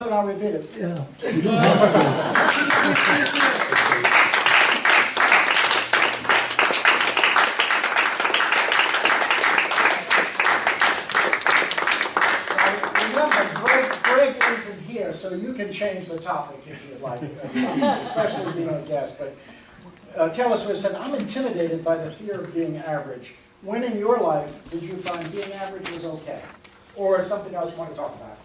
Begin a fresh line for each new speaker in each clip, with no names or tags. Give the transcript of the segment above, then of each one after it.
And I'll repeat it.
Yeah.
Remember, Greg isn't here, so you can change the topic if you'd like, especially being a guest. But Taylor Swift said, "I'm intimidated by the fear of being average." When in your life did you find being average was okay? Or something else you want to talk about?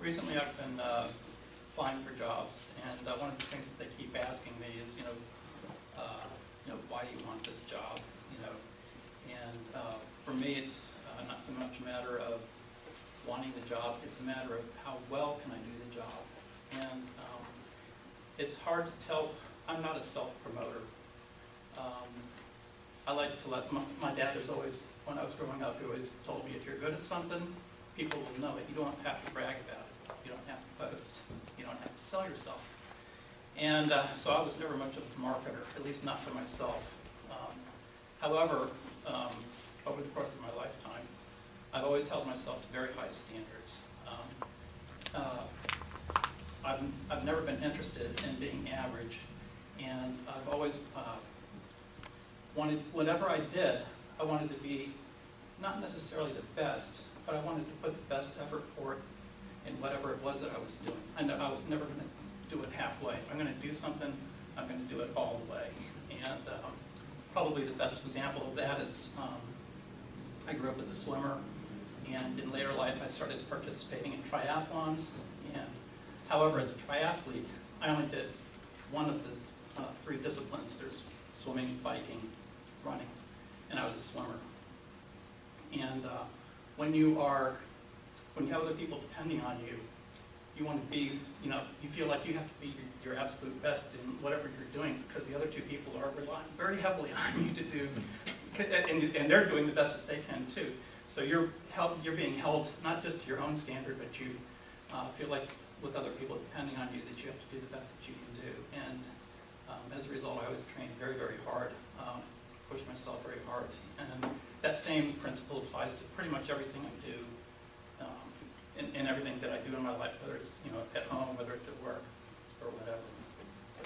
Recently I've been applying for jobs, and one of the things that they keep asking me is, why do you want this job? And for me it's not so much a matter of wanting the job, it's a matter of how well can I do the job. And it's hard to tell. I'm not a self-promoter. I like to let, my dad was always, when I was growing up, he always told me, if you're good at something, people will know it. You don't have to brag about it. You don't have to boast. You don't have to sell yourself. And so I was never much of a marketer, at least not for myself. However, over the course of my lifetime, I've always held myself to very high standards. I've never been interested in being average, and I've always wanted, whatever I did, I wanted to be not necessarily the best, but I wanted to put the best effort forth in whatever it was that I was doing. And I was never going to do it halfway. If I'm going to do something, I'm going to do it all the way. And probably the best example of that is I grew up as a swimmer, and in later life I started participating in triathlons. And however, as a triathlete, I only did one of the three disciplines. There's swimming, biking, running, and I was a swimmer. And when you have other people depending on you, you want to be, you feel like you have to be your absolute best in whatever you're doing, because the other two people are relying very heavily on you to do, and they're doing the best that they can too. So you're being held not just to your own standard, but you feel like with other people depending on you that you have to do the best that you can do. And as a result, I always trained very, very hard, pushed myself very hard. And that same principle applies to pretty much everything I do, in everything that I do in my life, whether it's at home, whether it's at work, or whatever. So.